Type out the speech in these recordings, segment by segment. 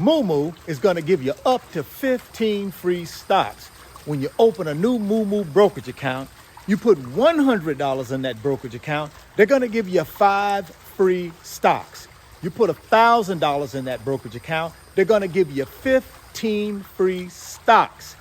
Moomoo is going to give you up to 15 free stocks. When you open a new Moomoo brokerage account, you put $100 in that brokerage account, they're going to give you 5 free stocks. You put $1,000 in that brokerage account, they're going to give you 15 free stocks.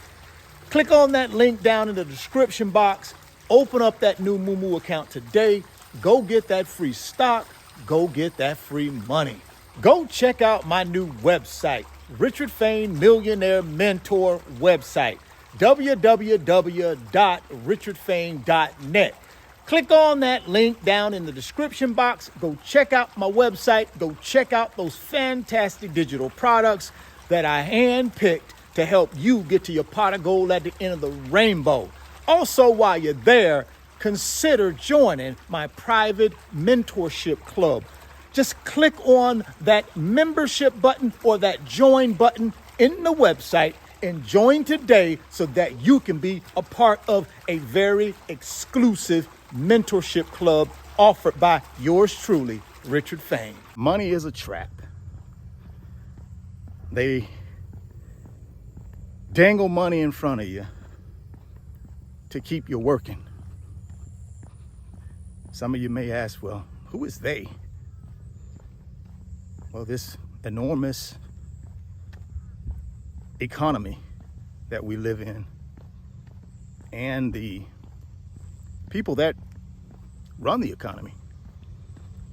Click on that link down in the description box. Open up that new Moomoo account today. Go get that free stock. Go get that free money. Go check out my new website, Richard Fain Millionaire Mentor website, www.richardfain.net. Click on that link down in the description box. Go check out my website. Go check out those fantastic digital products that I handpicked to help you get to your pot of gold at the end of the rainbow. Also, while you're there, consider joining my private mentorship club. Just click on that membership button or that join button in the website and join today so that you can be a part of a very exclusive mentorship club offered by yours truly, Richard Fain. Money is a trap. They dangle money in front of you to keep you working. Some of you may ask, well, who is they? Well, this enormous economy that we live in and the people that run the economy,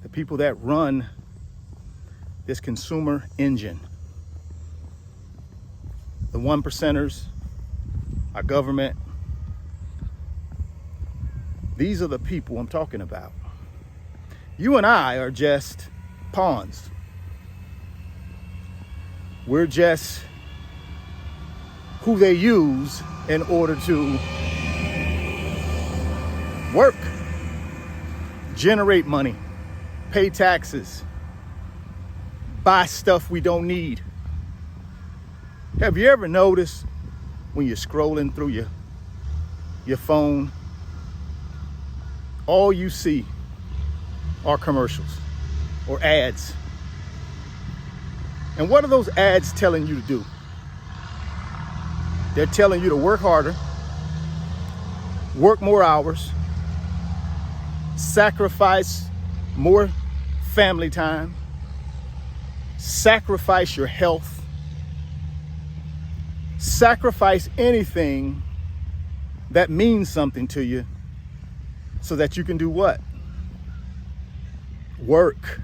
the people that run this consumer engine, the 1%ers, our government, these are the people I'm talking about. You and I are just pawns. We're just who they use in order to work, generate money, pay taxes, buy stuff we don't need. Have you ever noticed when you're scrolling through your phone, all you see are commercials or ads? And what are those ads telling you to do? They're telling you to work harder, work more hours, sacrifice more family time, sacrifice your health, sacrifice anything that means something to you so that you can do what? Work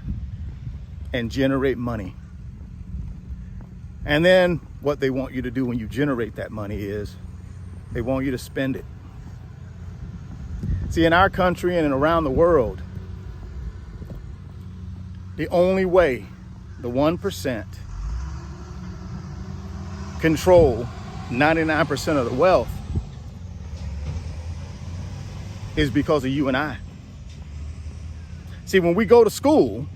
and generate money. And then what they want you to do when you generate that money is they want you to spend it. See, in our country and around the world, the only way the 1% control 99% of the wealth is because of you and I. See, when we go to school,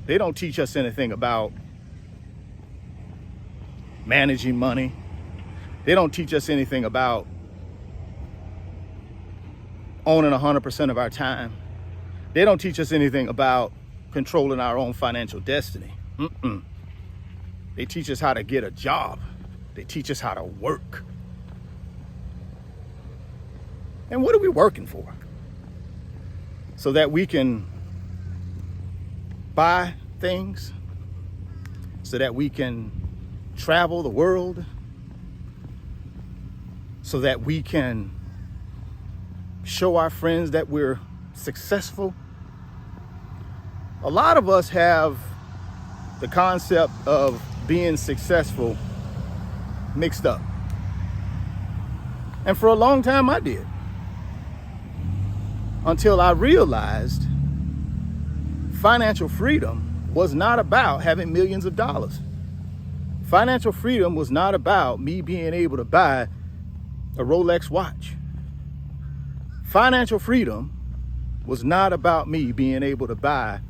they don't teach us anything about managing money. They don't teach us anything about owning 100% of our time. They don't teach us anything about controlling our own financial destiny. They teach us how to get a job. They teach us how to work. And what are we working for? So that we can buy things, so that we can travel the world, so that we can show our friends that we're successful. A lot of us have the concept of being successful mixed up. And for a long time I did. Until I realized financial freedom was not about having millions of dollars. Financial freedom was not about me being able to buy a Rolex watch. Financial freedom was not about me being able to buy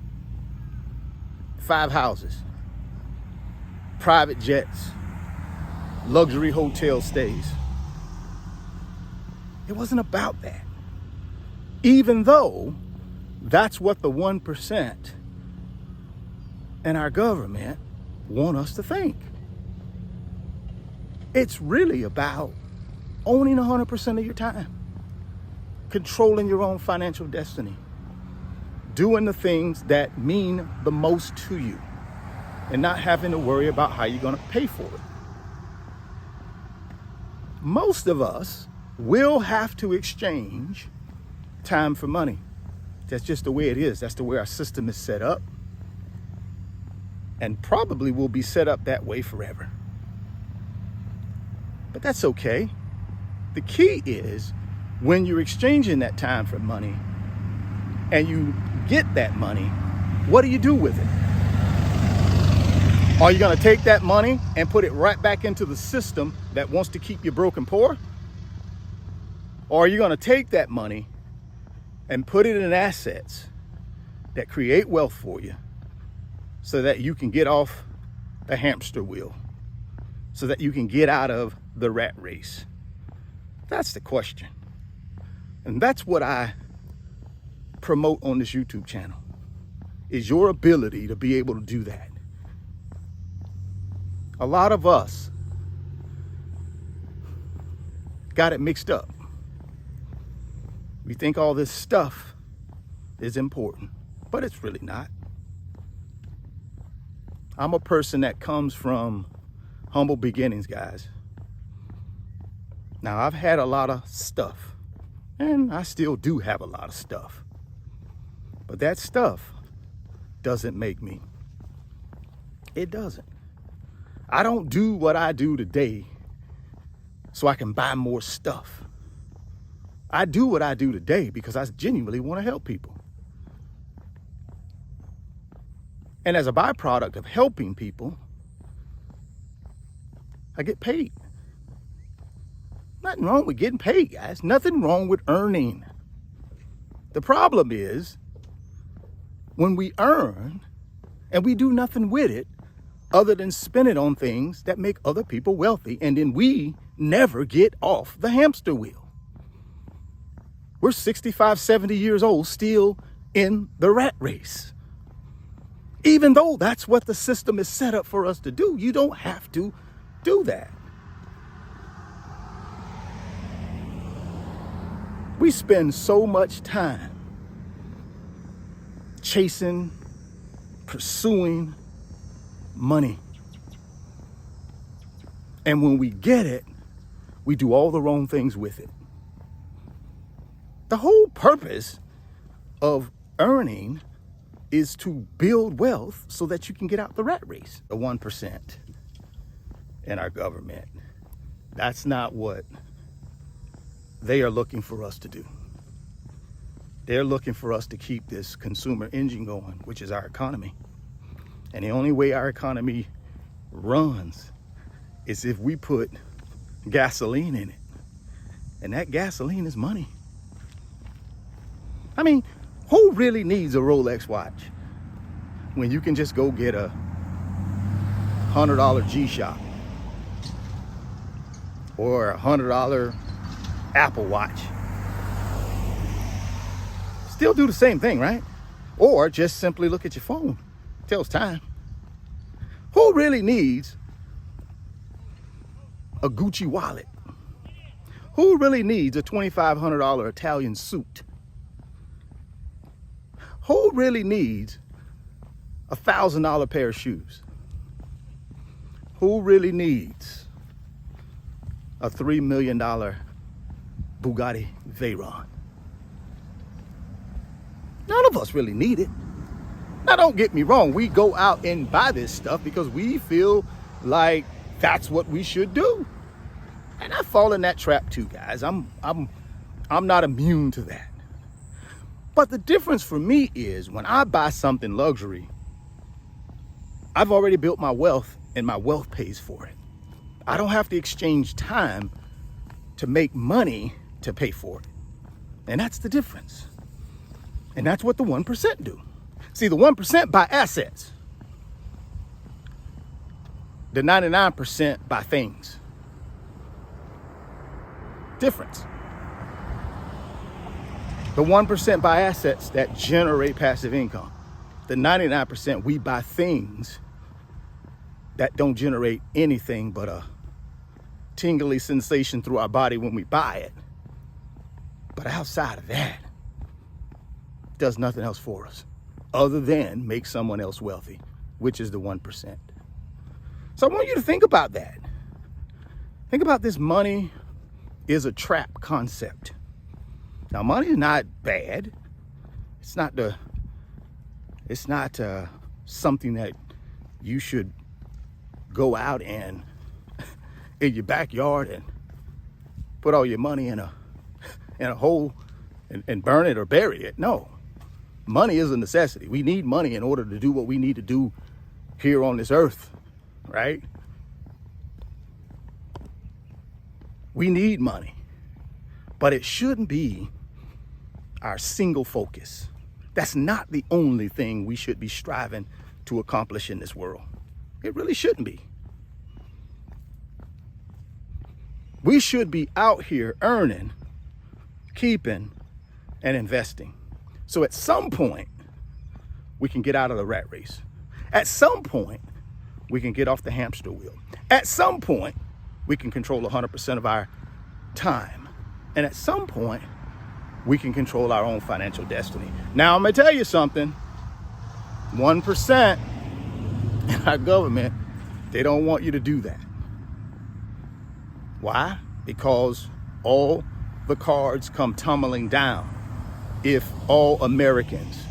5 houses, private jets, luxury hotel stays. It wasn't about that. Even though that's what the 1% and our government want us to think. It's really about owning 100% of your time, controlling your own financial destiny, doing the things that mean the most to you, and not having to worry about how you're going to pay for it. Most of us will have to exchange time for money. That's just the way it is. That's the way our system is set up, and probably will be set up that way forever. But that's okay. The key is when you're exchanging that time for money and you get that money, what do you do with it? Are you going to take that money and put it right back into the system that wants to keep you broke and poor? Or are you going to take that money and put it in assets that create wealth for you so that you can get off the hamster wheel, so that you can get out of the rat race? That's the question. And that's what I promote on this YouTube channel, is your ability to be able to do that. A lot of us got it mixed up. We think all this stuff is important, but it's really not. I'm a person that comes from humble beginnings, guys. Now, I've had a lot of stuff, and I still do have a lot of stuff. But that stuff doesn't make me. It doesn't. I don't do what I do today so I can buy more stuff. I do what I do today because I genuinely want to help people. And as a byproduct of helping people, I get paid. Nothing wrong with getting paid, guys. Nothing wrong with earning. The problem is when we earn and we do nothing with it other than spend it on things that make other people wealthy, and then we never get off the hamster wheel. We're 65, 70 years old, still in the rat race. Even though that's what the system is set up for us to do, you don't have to do that. We spend so much time chasing, pursuing money. And when we get it, we do all the wrong things with it. The whole purpose of earning is to build wealth so that you can get out the rat race. The 1% in our government, that's not what they are looking for us to do. They're looking for us to keep this consumer engine going, which is our economy. And the only way our economy runs is if we put gasoline in it. And that gasoline is money. I mean, who really needs a Rolex watch when you can just go get a $100 G-Shock or a $100 Apple Watch? Still do the same thing, right? Or just simply look at your phone. It tells time. Who really needs a Gucci wallet? Who really needs a $2,500 Italian suit? Who really needs a $1,000 pair of shoes? Who really needs a $3 million Bugatti Veyron? None of us really need it. Now, don't get me wrong. We go out and buy this stuff because we feel like that's what we should do. And I fall in that trap too, guys. I'm not immune to that. But the difference for me is when I buy something luxury, I've already built my wealth and my wealth pays for it. I don't have to exchange time to make money to pay for it. And that's the difference. And that's what the 1% do. See, the 1% buy assets. The 99% buy things. Difference. The 1% buy assets that generate passive income. The 99%, we buy things that don't generate anything but a tingly sensation through our body when we buy it. But outside of that, it does nothing else for us other than make someone else wealthy, which is the 1%. So I want you to think about that. Think about this money is a trap concept. Now, money is not bad. It's not something that you should go out and in your backyard and put all your money in a hole and burn it or bury it. No, money is a necessity. We need money in order to do what we need to do here on this earth, right? We need money, but it shouldn't be our single focus. That's not the only thing we should be striving to accomplish in this world. It really shouldn't be. We should be out here earning, keeping, and investing. So at some point, we can get out of the rat race. At some point, we can get off the hamster wheel. At some point, we can control 100% of our time. And at some point, we can control our own financial destiny. Now, I'm gonna tell you something. 1% in our government, they don't want you to do that. Why? Because all the cards come tumbling down if all Americans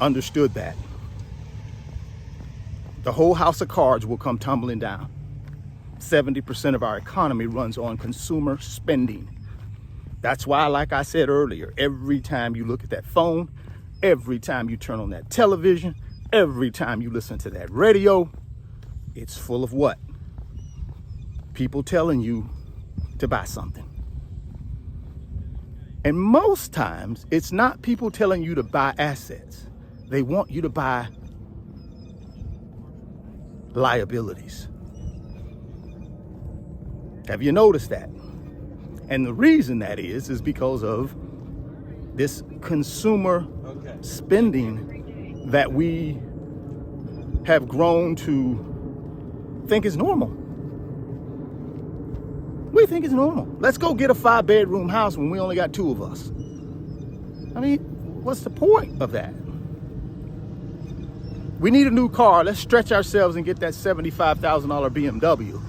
understood that. The whole house of cards will come tumbling down. 70% of our economy runs on consumer spending. That's why, like I said earlier, every time you look at that phone, every time you turn on that television, every time you listen to that radio, it's full of what? People telling you to buy something. And most times, it's not people telling you to buy assets. They want you to buy liabilities. Have you noticed that? And the reason that is because of this consumer spending that we have grown to think is normal. We think it's normal. Let's go get a 5-bedroom house when we only got 2 of us. I mean, what's the point of that? We need a new car. Let's stretch ourselves and get that $75,000 BMW.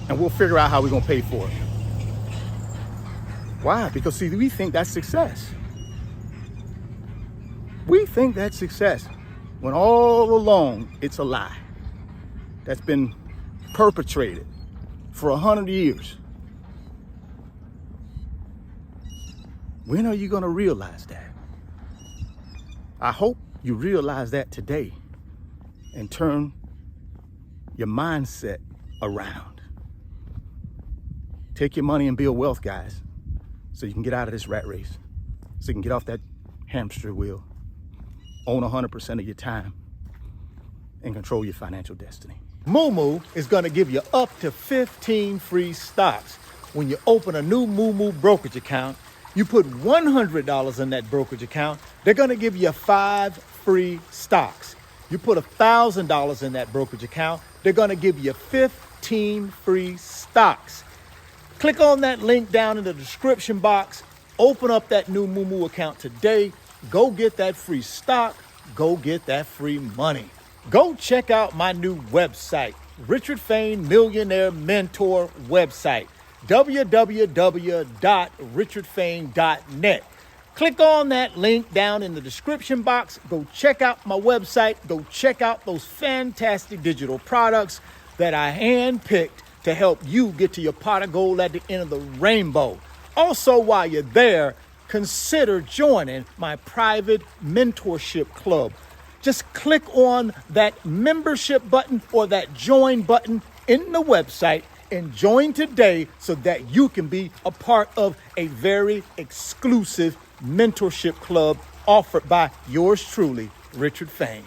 And we'll figure out how we're going to pay for it. Why? Because, see, we think that's success. We think that's success when all along it's a lie that's been perpetrated for 100 years. When are you going to realize that? I hope you realize that today and turn your mindset around. Take your money and build wealth, guys, so you can get out of this rat race, so you can get off that hamster wheel, own 100% of your time, and control your financial destiny. Moomoo is going to give you up to 15 free stocks. When you open a new Moomoo brokerage account, you put $100 in that brokerage account, they're going to give you 5 free stocks. You put $1,000 in that brokerage account, they're going to give you 15 free stocks. Click on that link down in the description box. Open up that new Moomoo account today. Go get that free stock. Go get that free money. Go check out my new website, Richard Fain Millionaire Mentor website, www.richardfain.net. Click on that link down in the description box. Go check out my website. Go check out those fantastic digital products that I handpicked to help you get to your pot of gold at the end of the rainbow. Also, while you're there, consider joining my private mentorship club. Just click on that membership button or that join button in the website and join today so that you can be a part of a very exclusive mentorship club offered by yours truly, Richard Fain.